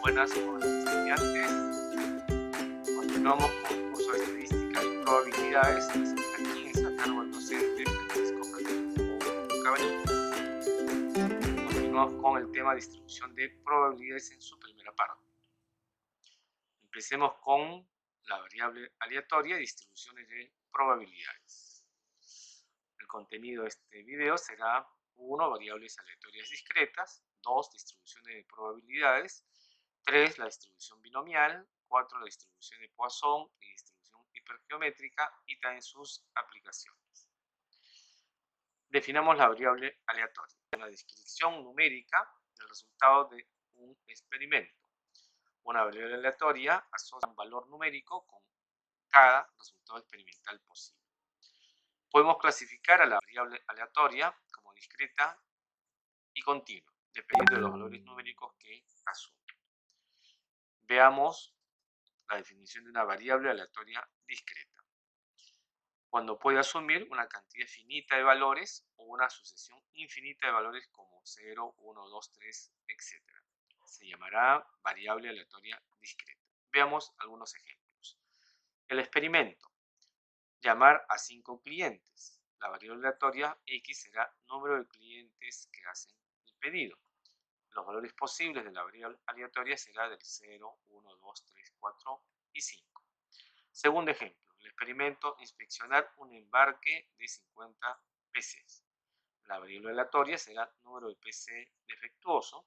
Buenas con los estudiantes. Continuamos con el curso de estadística y probabilidades. Aquí es a cargo del docente Francisco Cabanillas. Continuamos con el tema distribución de probabilidades en su primera parte. Empecemos con la variable aleatoria y distribuciones de probabilidades. El contenido de este video será 1. Variables aleatorias discretas, 2. Distribuciones de probabilidades, 3. La distribución binomial, 4. La distribución de Poisson y distribución hipergeométrica y también sus aplicaciones. Definamos la variable aleatoria. La descripción numérica del resultado de un experimento. Una variable aleatoria asocia un valor numérico con cada resultado experimental posible. Podemos clasificar a la variable aleatoria como discreta y continua, dependiendo de los valores numéricos que asume. Veamos la definición de una variable aleatoria discreta. Cuando puede asumir una cantidad finita de valores o una sucesión infinita de valores como 0, 1, 2, 3, etc. Se llamará variable aleatoria discreta. Veamos algunos ejemplos. El experimento. Llamar a 5 clientes. La variable aleatoria X será número de clientes que hacen el pedido. Los valores posibles de la variable aleatoria será del 0, 1, 2, 3, 4 y 5. Segundo ejemplo, el experimento inspeccionar un embarque de 50 PCs. La variable aleatoria será número de PC defectuoso.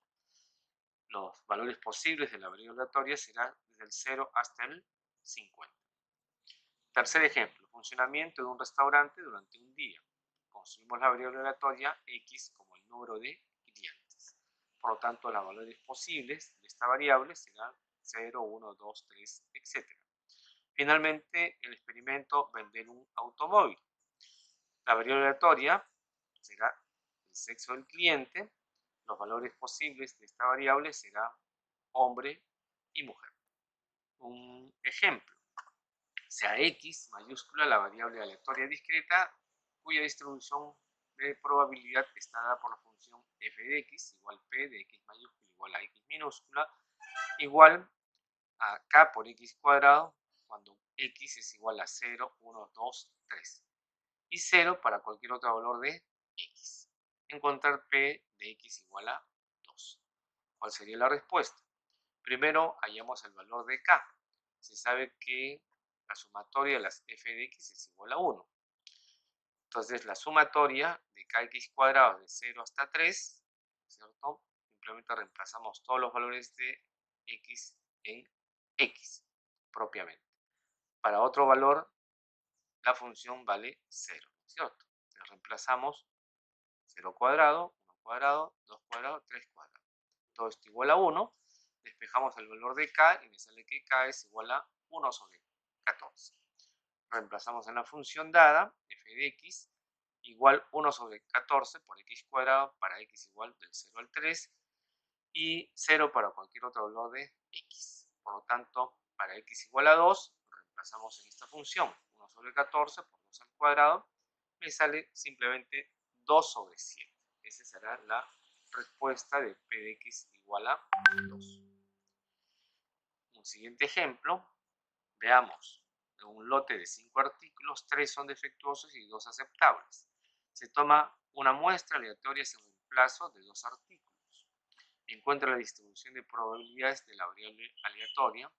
Los valores posibles de la variable aleatoria serán desde el 0 hasta el 50. Tercer ejemplo, funcionamiento de un restaurante durante un día. Construimos la variable aleatoria X como el número de clientes. Por lo tanto, los valores posibles de esta variable serán 0, 1, 2, 3, etc. Finalmente, el experimento vender un automóvil. La variable aleatoria será el sexo del cliente. Los valores posibles de esta variable serán hombre y mujer. Un ejemplo. Sea X mayúscula la variable aleatoria discreta cuya distribución de probabilidad está dada por la función f de x igual p de x mayúscula igual a x minúscula igual a k por x cuadrado cuando x es igual a 0, 1, 2, 3 y 0 para cualquier otro valor de x. Encontrar p de x igual a 2. ¿Cuál sería la respuesta? Primero hallamos el valor de k. Se sabe que la sumatoria de las f de x es igual a 1. Entonces la sumatoria de kx cuadrado de 0 hasta 3, ¿cierto? Simplemente reemplazamos todos los valores de x en x propiamente. Para otro valor, la función vale 0, ¿cierto? Entonces reemplazamos 0 cuadrado, 1 cuadrado, 2 cuadrado, 3 cuadrado. Todo esto igual a 1. Despejamos el valor de k y me sale que k es igual a 1 sobre 14. Reemplazamos en la función dada, f de x, igual 1 sobre 14 por x cuadrado para x igual del 0 al 3 y 0 para cualquier otro valor de x. Por lo tanto, para x igual a 2, reemplazamos en esta función 1 sobre 14 por 2 al cuadrado, me sale simplemente 2 sobre 7. Esa será la respuesta de p de x igual a 2. Un siguiente ejemplo, veamos. En un lote de 5 artículos, 3 son defectuosos y 2 aceptables. Se toma una muestra aleatoria según un plazo de 2 artículos. Encuentra la distribución de probabilidades de la variable aleatoria,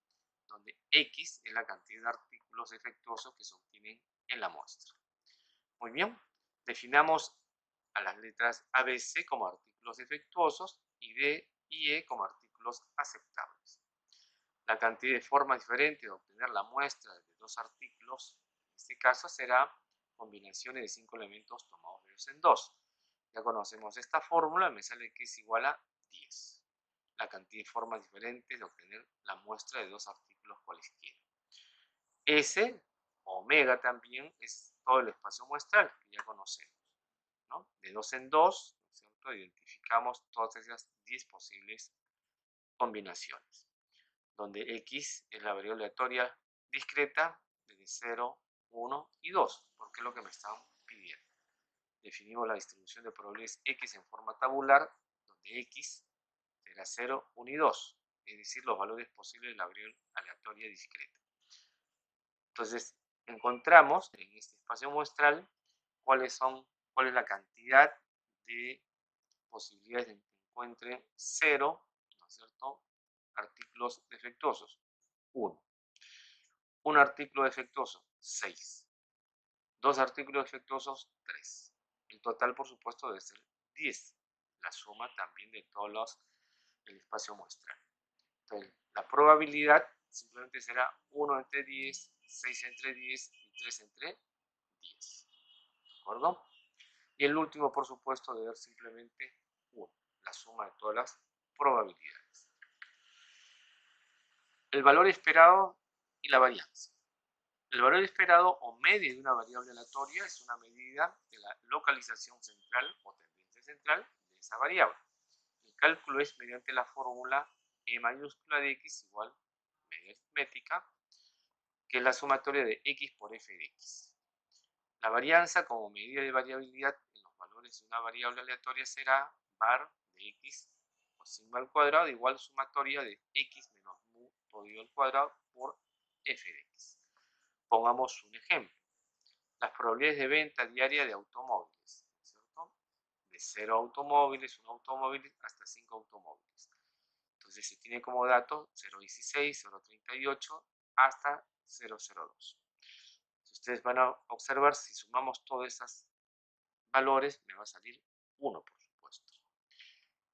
donde x es la cantidad de artículos defectuosos que se obtienen en la muestra. Muy bien, definamos a las letras A, B, C como artículos defectuosos y D y E como artículos aceptables. La cantidad de formas diferentes de obtener la muestra de 2 artículos, en este caso será combinaciones de 5 elementos tomados de 2 en 2. Ya conocemos esta fórmula, me sale que es igual a 10. La cantidad de formas diferentes de obtener la muestra de 2 artículos cualesquiera. S, omega también, es todo el espacio muestral que ya conocemos, ¿no? De 2 en 2, ¿cierto? Identificamos todas esas 10 posibles combinaciones, donde x es la variable aleatoria discreta desde 0, 1 y 2, porque es lo que me están pidiendo. Definimos la distribución de probabilidades x en forma tabular, donde x será 0, 1 y 2. es decir, los valores posibles de la variable aleatoria discreta. Entonces, encontramos en este espacio muestral cuál es la cantidad de posibilidades de que encuentre 0, ¿no es cierto?, artículos defectuosos. 1. Un artículo defectuoso, 6. 2 artículos defectuosos, 3. El total, por supuesto, debe ser 10. La suma también de todos del espacio muestral. Entonces, la probabilidad simplemente será 1 entre 10, 6 entre 10 y 3 entre 10. ¿De acuerdo? Y el último, por supuesto, debe ser simplemente 1, la suma de todas las probabilidades. El valor esperado y la varianza. El valor esperado o media de una variable aleatoria es una medida de la localización central o tendencia central de esa variable. El cálculo es mediante la fórmula E mayúscula de x igual media aritmética, que es la sumatoria de x por f de x. La varianza como medida de variabilidad en los valores de una variable aleatoria será var de x o sigma al cuadrado igual sumatoria de x menos mu todo al cuadrado por f de x. Pongamos un ejemplo. Las probabilidades de venta diaria de automóviles, ¿cierto? De 0 automóviles, 1 automóvil, hasta 5 automóviles. Entonces se tiene como dato 0.16, 0.38 hasta 0.02. Ustedes van a observar, si sumamos todos esos valores, me va a salir 1, por supuesto.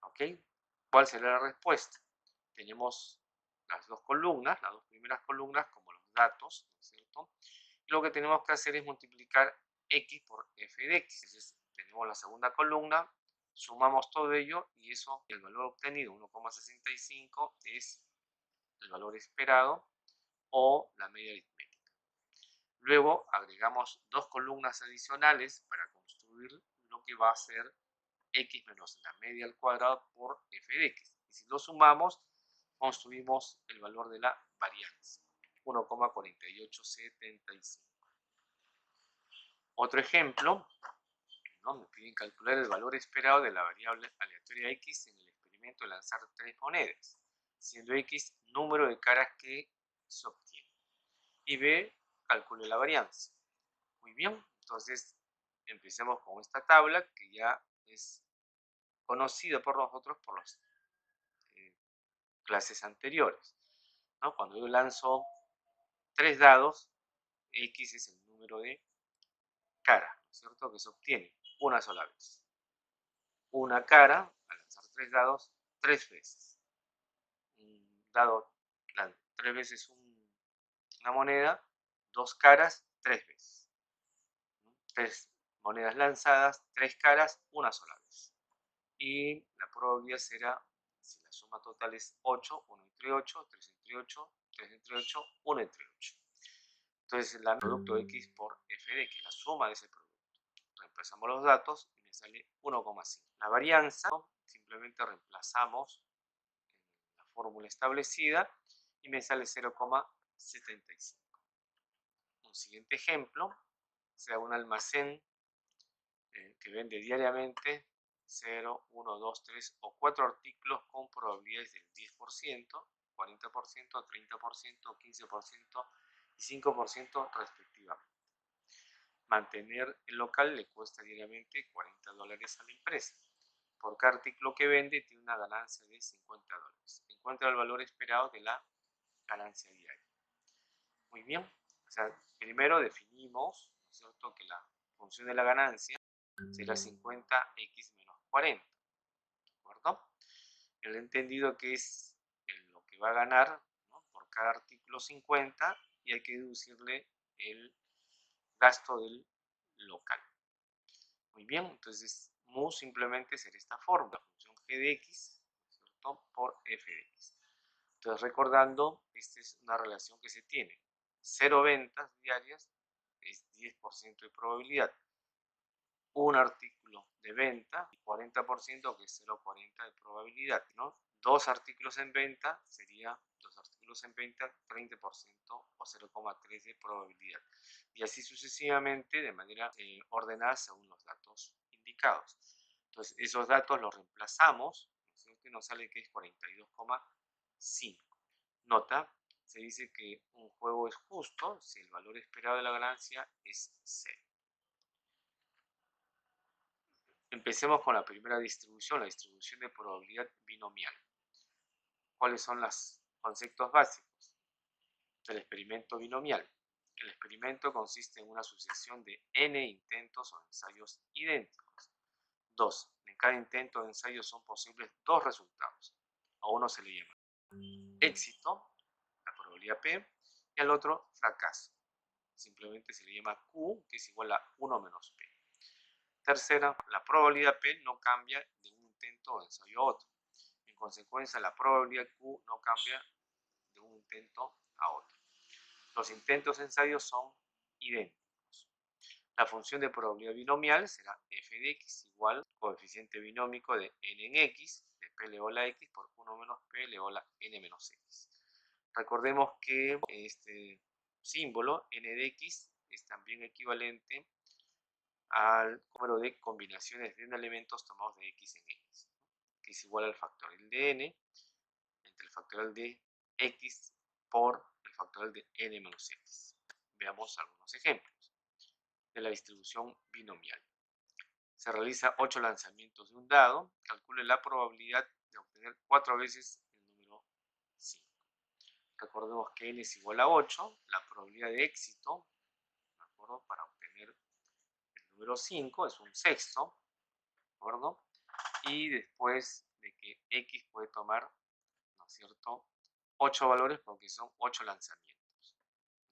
¿Ok? ¿Cuál será la respuesta? Tenemos las dos columnas, las dos primeras columnas como los datos, ¿no es cierto? Y lo que tenemos que hacer es multiplicar x por f de x. Entonces tenemos la segunda columna, sumamos todo ello y eso, el valor obtenido, 1,65, es el valor esperado o la media aritmética. Luego agregamos dos columnas adicionales para construir lo que va a ser x menos la media al cuadrado por f de x. Y si lo sumamos, construimos el valor de la varianza, 1,4875. Otro ejemplo, ¿no? Me piden calcular el valor esperado de la variable aleatoria x en el experimento de lanzar 3 monedas, siendo x número de caras que se obtiene. Y b, calcule la varianza. Muy bien, entonces empecemos con esta tabla que ya es conocida por nosotros por las clases anteriores, ¿no? Cuando yo lanzo 3 dados, x es el número de caras, ¿no es cierto?, que se obtiene una sola vez. Una cara, al lanzar 3 dados, 3 veces. Un dado, 3 veces una moneda, 2 caras, 3 veces. 3 monedas lanzadas, 3 caras, una sola vez. Y la probabilidad será, si la suma total es 8, 1 entre 8, 3 entre 8, 3 entre 8, 1 entre 8. Entonces, el producto de x por f de x, la suma de ese producto. Reemplazamos los datos y me sale 1,5. La varianza, simplemente reemplazamos la fórmula establecida y me sale 0,75. Un siguiente ejemplo, sea un almacén que vende diariamente 0, 1, 2, 3 o 4 artículos con probabilidades del 10%, 40%, 30%, 15% y 5% respectivamente. Mantener el local le cuesta diariamente $40 a la empresa. Por cada artículo que vende tiene una ganancia de $50. Encuentra el valor esperado de la ganancia diaria. Muy bien, o sea, primero definimos, ¿no es cierto?, que la función de la ganancia será 50x menos 40, ¿de acuerdo? El entendido que es lo que va a ganar, ¿no?, por cada artículo 50 y hay que deducirle el gasto del local. Muy bien, entonces mu simplemente será esta fórmula, función g de x, ¿cierto?, por f de x. Entonces recordando, esta es una relación que se tiene. 0 ventas diarias es 10% de probabilidad. Un artículo de venta, 40%, que es 0,40 de probabilidad, ¿no? 2 artículos en venta sería 2 artículos en venta, 30% o 0,3 de probabilidad. Y así sucesivamente de manera ordenada según los datos indicados. Entonces esos datos los reemplazamos, ¿no es cierto?, y nos sale que es 42,5. 5. Nota, se dice que un juego es justo si el valor esperado de la ganancia es 0. Empecemos con la primera distribución, la distribución de probabilidad binomial. ¿Cuáles son los conceptos básicos del experimento binomial? El experimento consiste en una sucesión de n intentos o ensayos idénticos. 2. En cada intento o ensayo son posibles dos resultados. A uno se le llama éxito, la probabilidad P, y al otro fracaso. Simplemente se le llama Q, que es igual a 1 menos P. Tercera, la probabilidad P no cambia de un intento o ensayo a otro. En consecuencia, la probabilidad Q no cambia de un intento a otro. Los intentos ensayos son idénticos. La función de probabilidad binomial será f de x igual coeficiente binómico de n en x, de p elevado a x por 1 menos p elevado a n menos x. Recordemos que este símbolo n de x es también equivalente al número de combinaciones de elementos tomados de x en x, que es igual al factorial de n entre el factorial de x por el factorial de n menos x. Veamos algunos ejemplos de la distribución binomial. Se realiza 8 lanzamientos de un dado, calcule la probabilidad de obtener 4 veces el número 5. Recordemos que n es igual a 8, la probabilidad de éxito, ¿de acuerdo?, para obtener el número 5 es un sexto, ¿de acuerdo? Y después de que x puede tomar, ¿no es cierto?, 8 valores porque son 8 lanzamientos.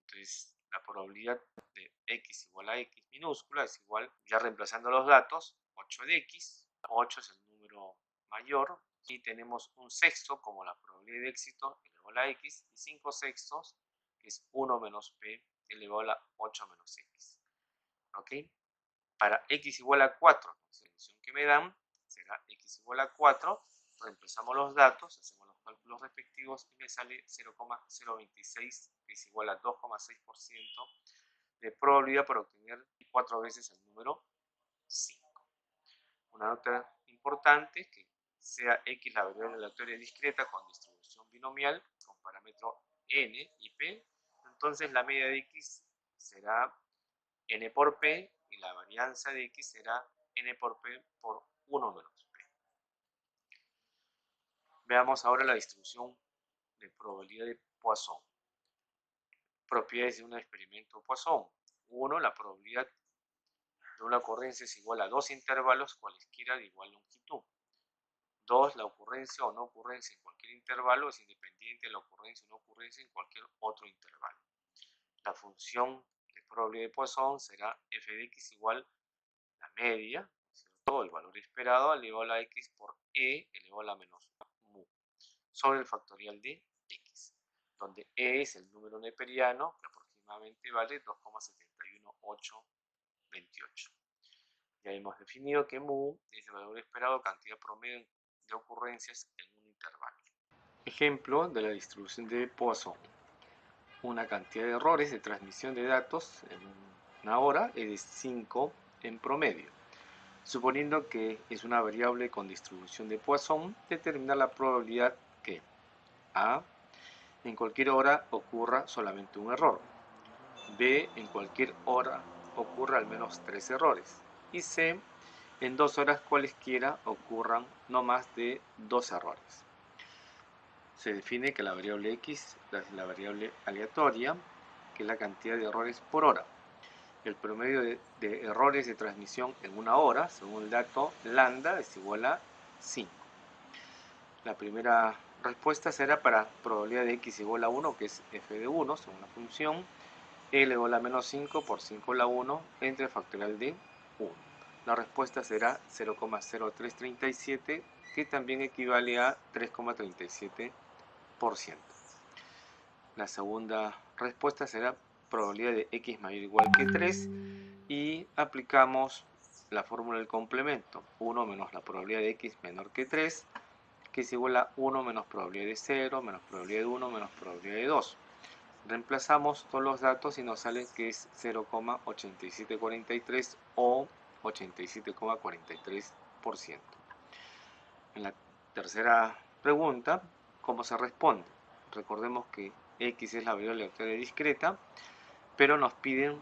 Entonces, la probabilidad de x igual a x minúscula es igual, ya reemplazando los datos, 8 de x, 8 es el número mayor, y tenemos un sexto como la probabilidad de éxito elevado a la x, y 5 sextos, que es 1 menos p elevado a la 8 menos x. ¿Ok? Para x igual a 4, la solución que me dan será x igual a 4, reemplazamos los datos, hacemos los cálculos respectivos y me sale 0,026, que es igual a 2,6% de probabilidad para obtener 4 veces el número 5. Una nota importante, que sea x la variable aleatoria discreta con distribución binomial con parámetro n y p, entonces la media de x será n por p y la varianza de x será n por p por 1 menos p. Veamos ahora la distribución de probabilidad de Poisson. Propiedades de un experimento Poisson. 1. La probabilidad de una ocurrencia es igual a dos intervalos cualesquiera de igual longitud. 2. La ocurrencia o no ocurrencia en cualquier intervalo es independiente de la ocurrencia o no ocurrencia en cualquier otro intervalo. La función de probabilidad de Poisson será f de x igual la media, ¿cierto?, el valor esperado elevado a la x por e elevado a la menos mu, sobre el factorial de x, donde e es el número neperiano que aproximadamente vale 2,71828. Ya hemos definido que mu es el valor esperado, cantidad promedio de ocurrencias en un intervalo. Ejemplo de la distribución de Poisson. Una cantidad de errores de transmisión de datos en una hora es de 5 en promedio. Suponiendo que es una variable con distribución de Poisson, determina la probabilidad que a. En cualquier hora ocurra solamente un error, b. En cualquier hora ocurra al menos 3 errores, y c. En 2 horas cualesquiera ocurran no más de 2 errores. Se define que la variable x es la variable aleatoria, que es la cantidad de errores por hora. El promedio de errores de transmisión en una hora, según el dato lambda, es igual a 5. La primera respuesta será para probabilidad de x igual a 1, que es f de 1, según la función, e elevado a menos 5 por 5 a la 1 entre el factorial de 1. La respuesta será 0,0337, que también equivale a 3,37%. La segunda respuesta será probabilidad de x mayor o igual que 3, y aplicamos la fórmula del complemento, 1 menos la probabilidad de x menor que 3, que es igual a 1 menos probabilidad de 0, menos probabilidad de 1, menos probabilidad de 2. Reemplazamos todos los datos y nos sale que es 0,8743 o 87,43%. En la tercera pregunta ¿Cómo se responde? Recordemos que X es la variable aleatoria discreta, pero nos piden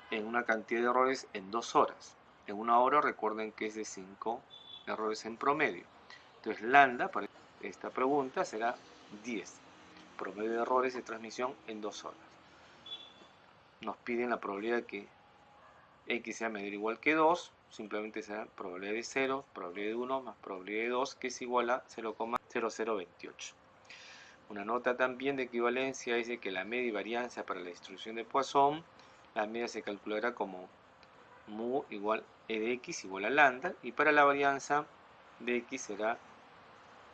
en una cantidad de errores en 2 horas. En una hora recuerden que es de 5 errores en promedio. Entonces lambda para esta pregunta será 10. Promedio de errores de transmisión en 2 horas. Nos piden la probabilidad de que X sea mayor o igual que 2. Simplemente será probabilidad de 0, probabilidad de 1 más probabilidad de 2, que es igual a 0,0028. Una nota también de equivalencia es de que la media y varianza para la distribución de Poisson, la media se calculará como mu igual e de x igual a lambda, y para la varianza de x será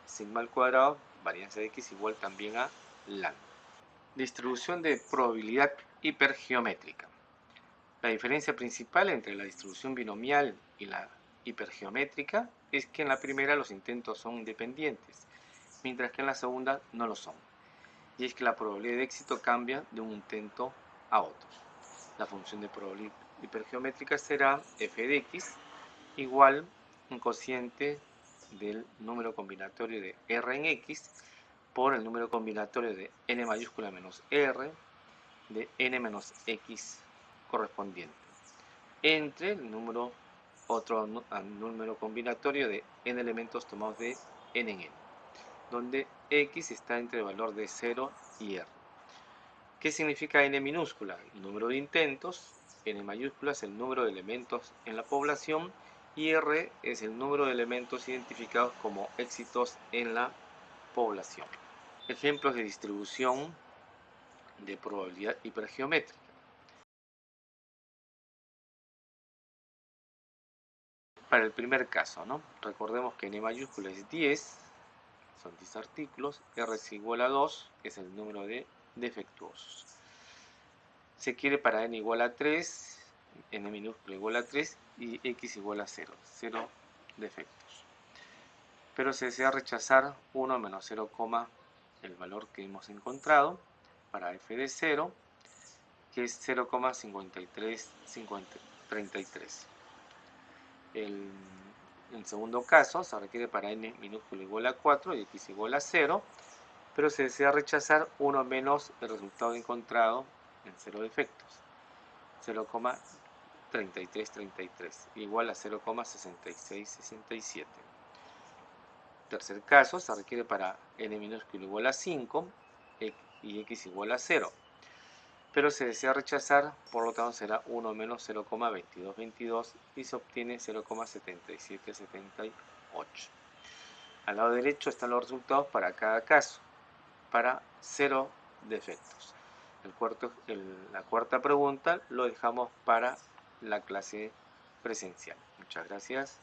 sigma al cuadrado, varianza de x igual también a lambda. Distribución de probabilidad hipergeométrica. La diferencia principal entre la distribución binomial y la hipergeométrica es que en la primera los intentos son independientes, mientras que en la segunda no lo son. Y es que la probabilidad de éxito cambia de un intento a otro. La función de probabilidad hipergeométrica será f de x igual un cociente del número combinatorio de r en x por el número combinatorio de n mayúscula menos r de n menos x correspondiente entre el número número combinatorio de n elementos tomados de n en n, donde x está entre el valor de 0 y r. ¿Qué significa n minúscula? El número de intentos, n mayúscula es el número de elementos en la población y r es el número de elementos identificados como éxitos en la población. Ejemplos de distribución de probabilidad hipergeométrica. Para el primer caso, ¿no? Recordemos que n mayúscula es 10, son 10 artículos, r es igual a 2, es el número de defectuosos. Se quiere para n igual a 3, n minúscula igual a 3 y x igual a 0, 0 defectos. Pero se desea rechazar 1 menos 0, el valor que hemos encontrado para f de 0, que es 0,5333. En segundo caso se requiere para n minúscula igual a 4 y x igual a 0, pero se desea rechazar 1 menos el resultado encontrado en 0 defectos, 0,3333, igual a 0,6667. Tercer caso, se requiere para n minúsculo igual a 5 y x igual a 0, pero se desea rechazar, por lo tanto será 1 menos 0,2222 y se obtiene 0,7778. Al lado derecho están los resultados para cada caso, para 0 defectos. La cuarta pregunta lo dejamos para la clase presencial. Muchas gracias.